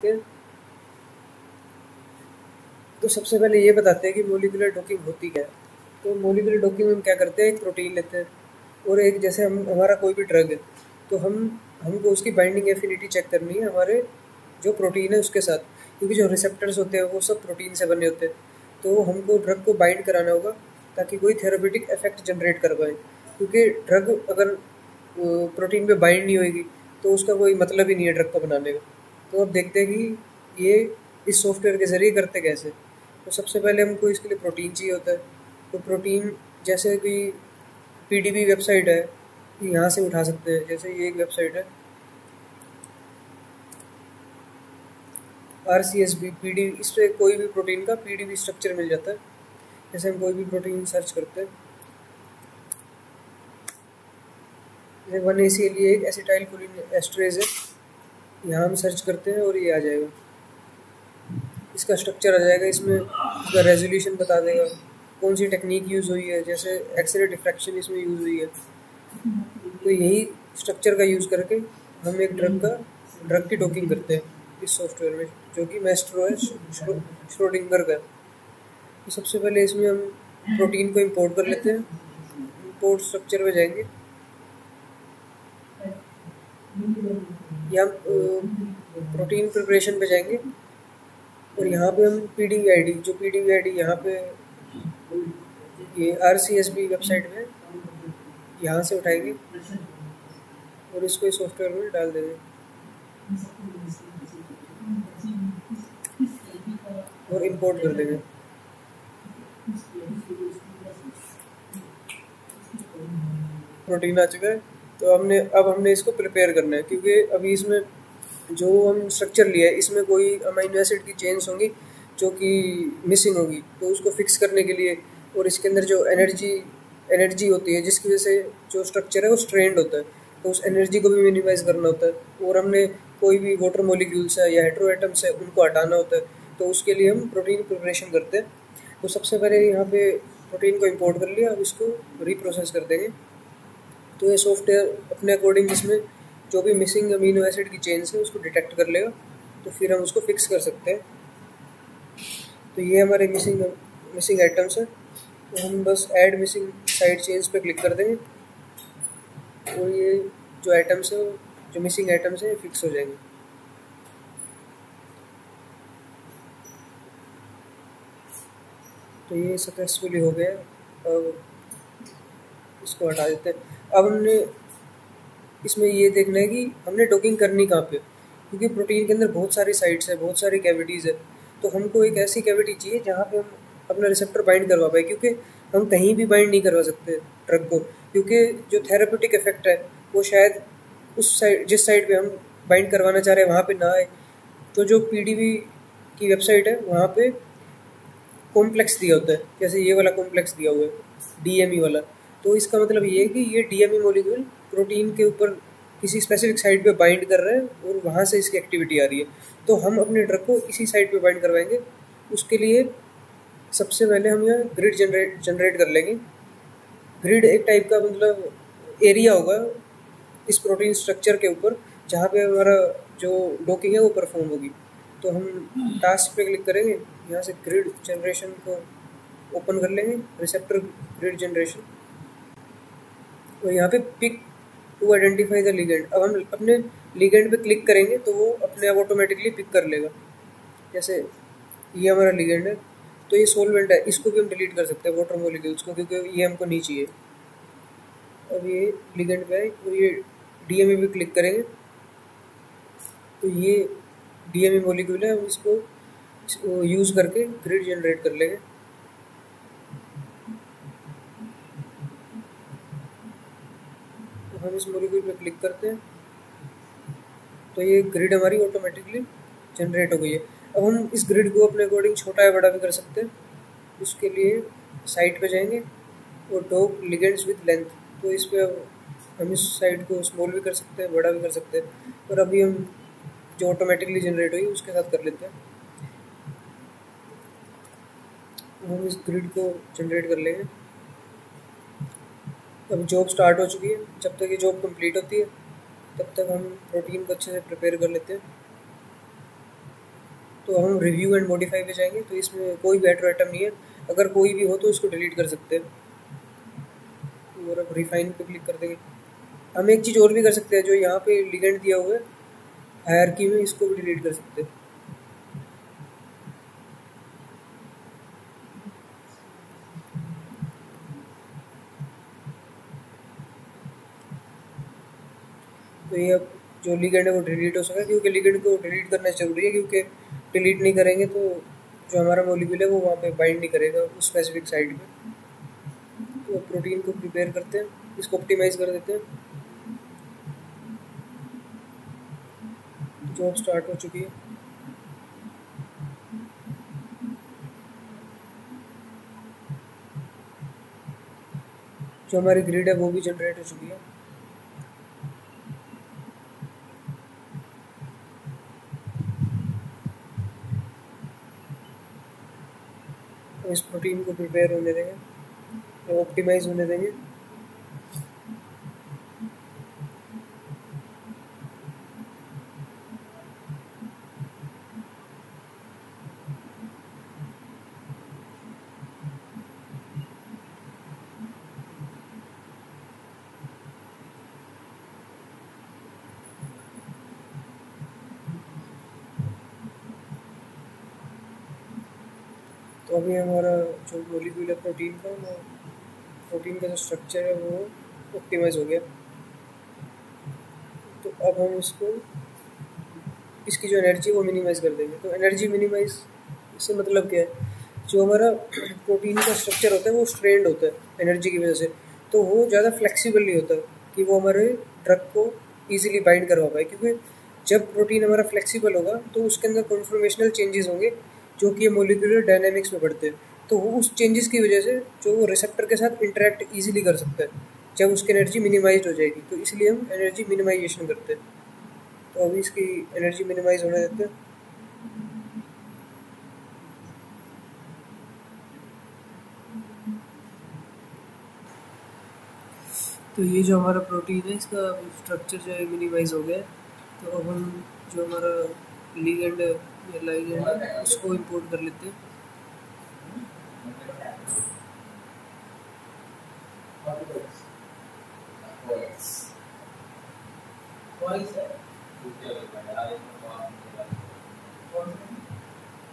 के तो सबसे पहले ये बताते हैं कि मोलिकुलर डॉकिंग होती क्या है। तो मोलिकुलर डॉकिंग में हम क्या करते हैं, एक प्रोटीन लेते हैं और एक जैसे हम हमारा कोई भी ड्रग है तो हमको उसकी बाइंडिंग एफिनिटी चेक करनी है हमारे जो प्रोटीन है उसके साथ, क्योंकि जो रिसेप्टर्स होते हैं वो सब प्रोटीन से बने होते हैं। तो हमको ड्रग को बाइंड कराना होगा ताकि कोई थेरेपेटिक इफेक्ट जनरेट कर पाए, क्योंकि ड्रग अगर प्रोटीन पे बाइंड नहीं होएगी तो उसका कोई मतलब ही नहीं है ड्रग को बनाने का। तो अब देखते हैं कि ये इस सॉफ्टवेयर के ज़रिए करते कैसे। तो सबसे पहले हमको इसके लिए प्रोटीन चाहिए होता है। तो प्रोटीन जैसे कि पीडीबी वेबसाइट है, यहाँ से उठा सकते हैं। जैसे ये एक वेबसाइट है RCSB पीडी, इस पर कोई भी प्रोटीन का पीडीबी स्ट्रक्चर मिल जाता है। जैसे हम कोई भी प्रोटीन सर्च करते हैं, जैसे 1ACL ये एक एसिटाइल कोलिन एस्ट्रेज है, यहाँ हम सर्च करते हैं और ये आ जाएगा, इसका स्ट्रक्चर आ जाएगा। इसमें इसका रेजोल्यूशन बता देगा, कौन सी टेक्निक यूज़ हुई है, जैसे एक्सरे डिफ्रैक्शन इसमें यूज़ हुई है। तो यही स्ट्रक्चर का यूज़ करके हम एक ड्रग की डॉकिंग करते हैं इस सॉफ्टवेयर में, जो कि मैस्ट्रो है, श्रोडिंगर का। तो सबसे पहले इसमें हम प्रोटीन को इंपोर्ट कर लेते हैं। इंपोर्ट स्ट्रक्चर में जाएंगे, यहाँ प्रोटीन प्रिपरेशन पे जाएंगे और यहाँ पे हम पीडीबी आईडी, जो पीडीबी आईडी यहाँ पे ये RCSB वेबसाइट में यहाँ से उठाएंगे और इसको इस सॉफ्टवेयर में डाल देंगे और इंपोर्ट कर देंगे। प्रोटीन आ चुका है। तो अब हमने इसको प्रिपेयर करना है, क्योंकि अभी इसमें जो हम स्ट्रक्चर लिया है इसमें कोई अमीनो एसिड की चेन्स होंगी जो कि मिसिंग होगी, तो उसको फिक्स करने के लिए और इसके अंदर जो एनर्जी होती है जिसकी वजह से जो स्ट्रक्चर है वो स्ट्रेंड होता है, तो उस एनर्जी को भी मिनिमाइज करना होता है। और हमने कोई भी वाटर मॉलिक्यूल्स है या हेटेरो एटम्स है उनको हटाना होता है, तो उसके लिए हम प्रोटीन प्रिपरेशन करते हैं। तो सबसे पहले यहाँ पे प्रोटीन को इंपोर्ट कर लिया, अब इसको रीप्रोसेस कर देंगे। तो ये सॉफ्टवेयर अपने अकॉर्डिंग इसमें जो भी मिसिंग अमीनो एसिड की चेन्स है उसको डिटेक्ट कर लेगा, तो फिर हम उसको फिक्स कर सकते हैं। तो ये हमारे मिसिंग आइटम्स हैं, तो हम बस ऐड मिसिंग साइड चेन्स पे क्लिक कर देंगे और ये जो आइटम्स है, जो मिसिंग आइटम्स हैं, फिक्स हो जाएंगे। तो ये सक्सेसफुली हो गया। अब इसको हटा देते हैं। अब हमने इसमें ये देखना है कि हमने डॉकिंग करनी कहाँ पे, क्योंकि प्रोटीन के अंदर बहुत सारी साइट्स है, बहुत सारी कैविटीज़ है। तो हमको एक ऐसी कैविटी चाहिए जहाँ पे हम अपना रिसेप्टर बाइंड करवा पाए, क्योंकि हम कहीं भी बाइंड नहीं करवा सकते ड्रग को, क्योंकि जो थेरेपेटिक इफेक्ट है वो शायद उस साइड, जिस साइड पे हम बाइंड करवाना चाह रहे हैं वहाँ पे ना आए। तो जो पीडीबी की वेबसाइट है वहाँ पे कॉम्प्लेक्स दिया होता है, जैसे ये वाला कॉम्प्लेक्स दिया हुआ है DME वाला। तो इसका मतलब ये है कि ये DME मॉलिक्यूल प्रोटीन के ऊपर किसी स्पेसिफिक साइड पे बाइंड कर रहे हैं और वहाँ से इसकी एक्टिविटी आ रही है। तो हम अपने ड्रग को इसी साइड पे बाइंड करवाएंगे। उसके लिए सबसे पहले हम यहाँ ग्रिड जनरेट कर लेंगे। ग्रिड एक टाइप का मतलब एरिया होगा इस प्रोटीन स्ट्रक्चर के ऊपर जहाँ पे हमारा जो डॉकिंग है वो परफॉर्म होगी। तो हम टास्क पे क्लिक करेंगे, यहाँ से ग्रिड जनरेशन को ओपन कर लेंगे, रिसेप्टर ग्रिड जनरेशन, और यहाँ पे pick to identify the legend. अब हम अपने लिगेंड पे क्लिक करेंगे तो वो अपने आप ऑटोमेटिकली पिक कर लेगा। जैसे ये हमारा लिगेंड है, तो ये सोलवेंट है, इसको भी हम डिलीट कर सकते हैं वाटर मॉलिक्यूल्स को, क्योंकि ये हमको नहीं चाहिए। अब ये लिगेंड पे आए और ये DME पे क्लिक करेंगे तो ये DME मॉलिक्यूल है, हम इसको यूज़ करके ग्रिड जनरेट कर लेंगे। तो हम इस मॉलिक्यूल पे क्लिक करते हैं तो ये ग्रिड हमारी ऑटोमेटिकली जनरेट हो गई है। अब हम इस ग्रिड को अपने अकॉर्डिंग छोटा या बड़ा भी कर सकते हैं। उसके लिए साइट पे जाएंगे और डॉक लिगेंड्स विद लेंथ, तो इस पे अब हम इस साइड को स्मॉल भी कर सकते हैं, बड़ा भी कर सकते हैं। और अभी हम जो ऑटोमेटिकली जनरेट हुई उसके साथ कर लेते हैं। हम इस ग्रिड को जनरेट कर लेंगे। अब जॉब स्टार्ट हो चुकी है। जब तक ये जॉब कंप्लीट होती है तब तक हम प्रोटीन को अच्छे से प्रिपेयर कर लेते हैं। तो हम रिव्यू एंड मॉडिफाई पे जाएंगे, तो इसमें कोई भी हेटेरो आइटम नहीं है, अगर कोई भी हो तो इसको डिलीट कर सकते हैं। और अब रिफाइन पे क्लिक कर देंगे। हम एक चीज़ और भी कर सकते हैं, जो यहाँ पे लिगेंड दिया हुआ है हायरार्की में, इसको भी डिलीट कर सकते हैं। तो ये अब जो लिगेंड है वो डिलीट हो सका, क्योंकि लिगेंड को डिलीट करना जरूरी है, क्योंकि डिलीट नहीं करेंगे तो जो हमारा मॉलिक्यूल है वो वहाँ पे बाइंड नहीं करेगा उस स्पेसिफिक साइड पे। तो प्रोटीन को प्रिपेयर करते हैं, इसको ऑप्टिमाइज कर देते हैं। जॉब स्टार्ट हो चुकी है। जो हमारी ग्रिड है वो भी जनरेट हो चुकी है। तो इस प्रोटीन को प्रिपेयर होने देंगे, ऑप्टिमाइज होने देंगे। तो अभी हमारा जो मॉलिक्यूल है प्रोटीन का, वो प्रोटीन का जो स्ट्रक्चर है वो ऑप्टिमाइज हो गया। तो अब हम इसको, इसकी जो एनर्जी वो मिनिमाइज़ कर देंगे। तो एनर्जी मिनिमाइज इससे मतलब क्या है, जो हमारा प्रोटीन का स्ट्रक्चर होता है वो स्ट्रेंड होता है एनर्जी की वजह से, तो वो ज़्यादा फ्लेक्सिबल नहीं होता कि वो हमारे ड्रग को ईजिली बाइंड करवा पाए। क्योंकि जब प्रोटीन हमारा फ्लेक्सिबल होगा तो उसके अंदर कॉन्फॉर्मेशनल चेंजेस होंगे, जो कि मोलिकुलर डायनामिक्स में पड़ते हैं। तो वो उस चेंजेस की वजह से जो वो रिसेप्टर के साथ इंटरेक्ट ईजिली कर सकता है जब उसकी एनर्जी मिनिमाइज हो जाएगी। तो इसलिए हम एनर्जी मिनिमाइजेशन करते हैं। तो अभी इसकी एनर्जी मिनिमाइज होने देते हैं। तो ये जो हमारा प्रोटीन है इसका स्ट्रक्चर जो है मिनिमाइज हो गया है। तो अब हम जो हमारा लिगेंड या लाइगेंड है उसको इंपोर्ट कर लेते हैं।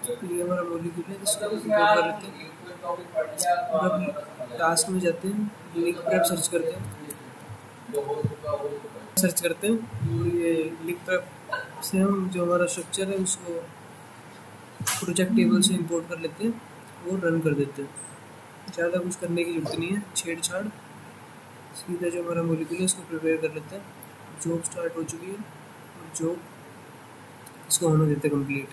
तो ये हमारा मॉलिक्यूल है, इसको इंपोर्ट कर लेते हैं। और अब टास्क में जाते हैं, लिंक प्रेप सर्च करते हैं, और ये लिंक प्रेप से हम जो हमारा स्ट्रक्चर है उसको प्रोजेक्ट टेबल से इंपोर्ट कर लेते हैं और रन कर देते हैं। ज़्यादा कुछ करने की जरूरत नहीं है, छेड़छाड़, सीधा जो हमारा मॉलिक्यूल है इसको प्रिपेयर कर लेते हैं। जॉब स्टार्ट हो चुकी है और जॉब इसको होने देते हैं कंप्लीट।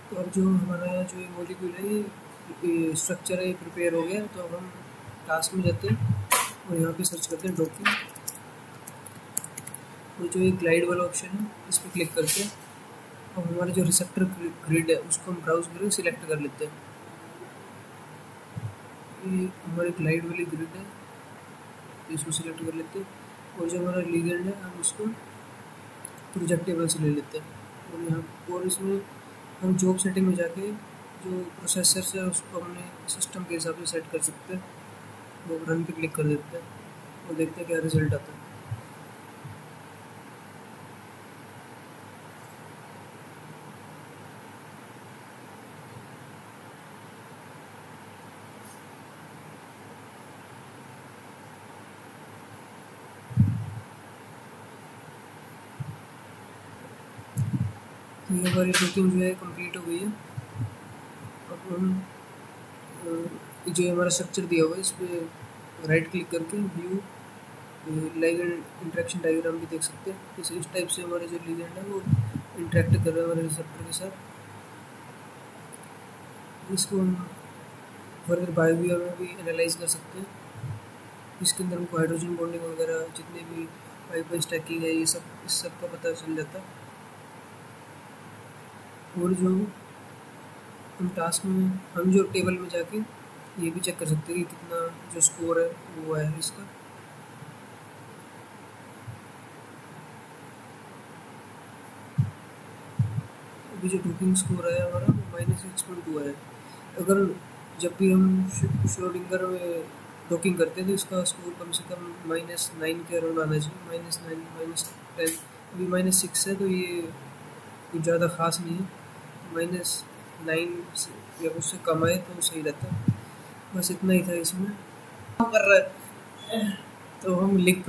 तो अब जो हमारा जो ये मॉलिक्यूल है ये स्ट्रक्चर है ये प्रिपेयर हो गया। तो अब हम टास्क में जाते हैं और यहाँ पे सर्च करते हैं डॉकिंग, और जो ये ग्लाइड वाला ऑप्शन है इस पर क्लिक करके अब हमारा जो रिसेप्टर ग्रिड है उसको हम ब्राउज करके सिलेक्ट कर लेते हैं। ये हमारी ग्लाइड वाली ग्रिड है, तो इसको सिलेक्ट कर लेते हैं। और जो हमारा लिगेंड है हम उसको प्रोजेक्ट टेबल से ले लेते हैं। और यहाँ और इसमें हम जॉब सेटिंग में जाके जो प्रोसेसर है उसको अपने सिस्टम के हिसाब से सेट कर सकते हैं। वो रन पे क्लिक कर देते हैं और देखते हैं क्या रिजल्ट आता है। तो ये हमारी डॉकिंग जो है कंप्लीट हो गई है। अब हम जो हमारा स्ट्रक्चर दिया हुआ है इस पर राइट क्लिक करके व्यू लिगेंड इंटरेक्शन डायग्राम भी देख सकते हैं। इस टाइप से हमारे जो लिगेंड है वो इंटरेक्ट कर रहा है हमारे रिसेप्टर के साथ। इसको हम फर्दर बायोवियर में भी एनालाइज कर सकते हैं। इसके अंदर हमको हाइड्रोजन बॉन्डिंग वगैरह जितने भी वाई स्टैकिंग है ये सब इस सब का पता चल जाता है। और जो हम टास्क में हम जो टेबल में जाके ये भी चेक कर सकते हैं कि कितना जो स्कोर है वो है इसका। अभी जो डॉकिंग स्कोर है हमारा -6.2 है। अगर जब भी हम श्रोडिंगर में डॉकिंग करते हैं तो इसका स्कोर कम से कम -9 के अराउंड आना चाहिए, -9 -10। अभी -6 है तो ये कुछ ज़्यादा खास नहीं है, -9 या उससे कम आए तो सही रहता है। बस इतना ही था इसमें। कर रहा है तो हम लिख